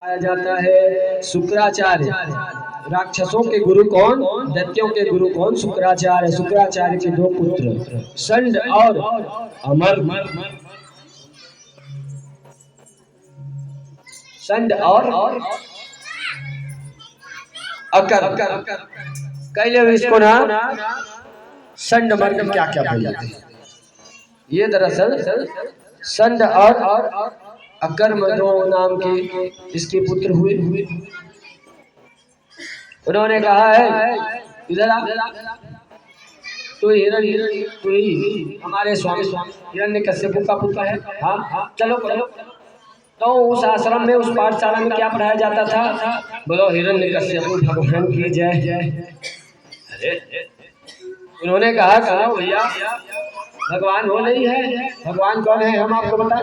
पाया जाता है शुक्राचार्य। राक्षसों के गुरु कौन? दैत्यों के गुरु कौन? शुक्राचार्य। शुक्राचार्य के दो पुत्र षंड और अमर। षंड और अकर। कैले इसको ना षंड मर्ग क्या क्या बोल जाते हैं। ये दरअसल षंड और अकर्म दो नाम के इसके पुत्र हुए। उन्होंने कहा है इधर आ, तू ही हमारे स्वामी हिरण्यकश्यप का पुत्र है। हाँ चलो चलो। तो उस आश्रम में, उस पाठशाला में क्या पढ़ाया जाता था? बोलो हिरण्यकश्यप भगवान की जय। अरे उन्होंने कहा भैया भगवान वो नहीं है। भगवान कौन है हम आपको बता।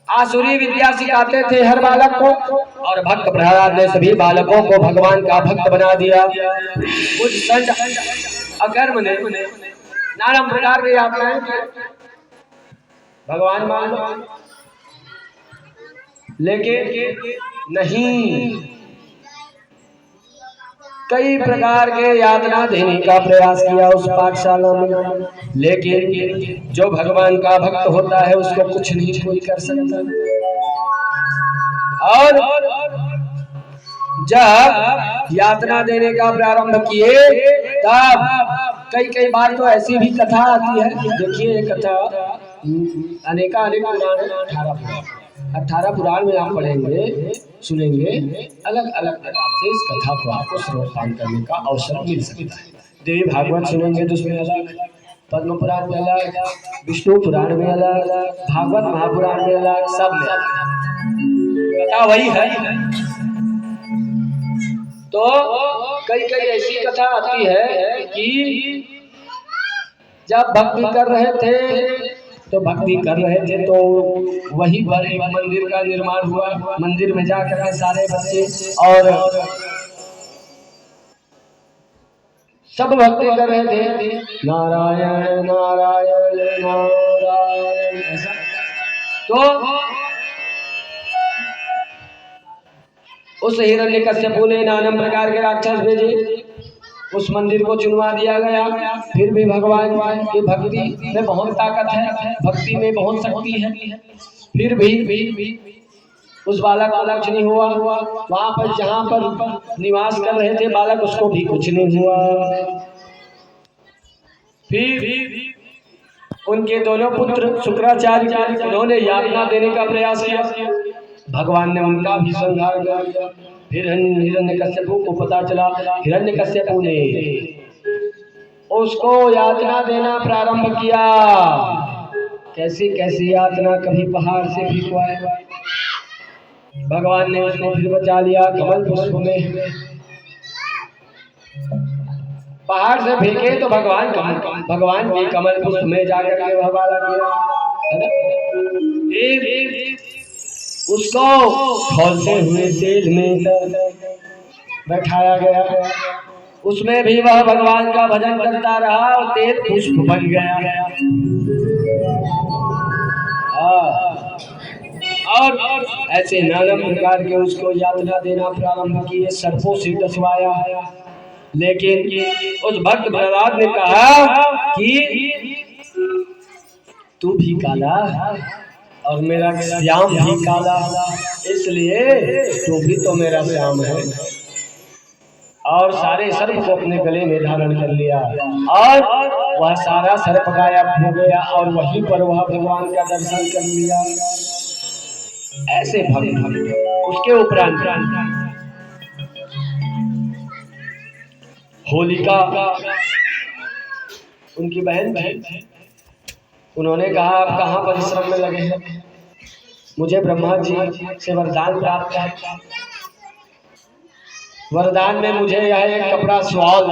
आसुरी विद्या सिखाते थे हर बालक को, और भक्त प्रहलाद ने सभी बालकों को भगवान का भक्त बना दिया। कुछ षंड अकर्म ने नाना प्रकार की यातनाएं भगवान मान लो, लेकिन नहीं, कई प्रकार के यातना देने का प्रयास किया उस पाठशाला में, लेकिन जो भगवान का भक्त होता है उसको कुछ नहीं कोई कर सकता। और जब यातना देने का प्रारंभ किए तब कई बार तो ऐसी भी कथा आती है। देखिए ये कथा अनेक पुराण 18 पुराण में आप पढ़ेंगे सुनेंगे, अलग अलग प्रकार से इस कथा को आपको श्रवण करने का अवसर मिल सकता है। देवी भागवत सुनेंगे तो उसमें अलग, पद्म पुराण में अलग, विष्णु पुराण में अलग, भागवत महापुराण में अलग, सब में कथा वही है। तो कई ऐसी कथा आती है कि जब भक्ति कर रहे थे तो वहीं पर एक मंदिर का निर्माण हुआ। मंदिर में जाकर के सारे बच्चे और सब भक्ति कर रहे थे, नारायण नारायण नारायण ऐसा। तो उस हिरण्यकश्यप ने नाना प्रकार के राक्षस भेजे, उस मंदिर को चुनवा दिया गया। फिर भी भगवान की भक्ति में बहुत ताकत है, भक्ति में बहुत शक्ति है। फिर भी उस बालक को कुछ नहीं हुआ। वहां पर जहां पर निवास कर रहे थे बालक, उसको भी कुछ नहीं हुआ। फिर उनके दोनों पुत्र शुक्राचार्य, उन्होंने यातना देने का प्रयास किया, भगवान ने उनका भी संहार कर दिया। फिर हिरण्यकश्यप को पता चला, हिरण्यकश्यप ने उसको यातना देना प्रारंभ किया। कैसी यातना, कभी पहाड़ से फेंकवाया, भगवान ने उसको फिर बचा लिया कमल पुष्प में। पहाड़ से फेंके तो भगवान के कमल पुष्प में जाकर के भगवान किया। उसको खौलते हुए तेल में बैठाया गया, उसमें भी वह भगवान का भजन करता रहा और तेल पुष्प बन गया। और ऐसे नाना प्रकार के उसको यातना देना प्रारंभ किए, सर्पों से डसवाया। लेकिन उस भक्त प्रहलाद ने कहा कि तू भी काला और मेरा श्याम भी काला, इसलिए तू भी तो मेरा श्याम है। और सारे सर्प को अपने गले में धारण कर लिया और वह सारा सर्प गायब हो गया और वहीं पर वह भगवान का दर्शन कर लिया। ऐसे भक्त उसके उपरांत होलिका उनकी बहन थी। उन्होंने कहा आप कहाँ परिश्रम में लगे हैं, मुझे ब्रह्मा जी से वरदान प्राप्त है। वरदान में मुझे यह एक कपड़ा सॉल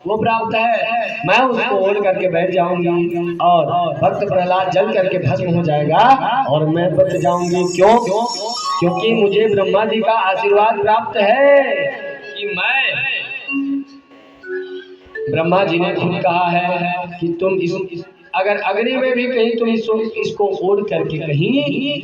वो प्राप्त है, मैं उसको ओढ़ करके बैठ जाऊंगी और भक्त प्रहलाद जल करके भस्म हो जाएगा और मैं बच जाऊंगी। क्यों? क्योंकि मुझे ब्रह्मा जी का आशीर्वाद प्राप्त है कि मैं, ब्रह्मा जी ने खुद कहा है कि तुम अगर अग्नि में भी कहीं तुम इसको ओढ़ करके कहीं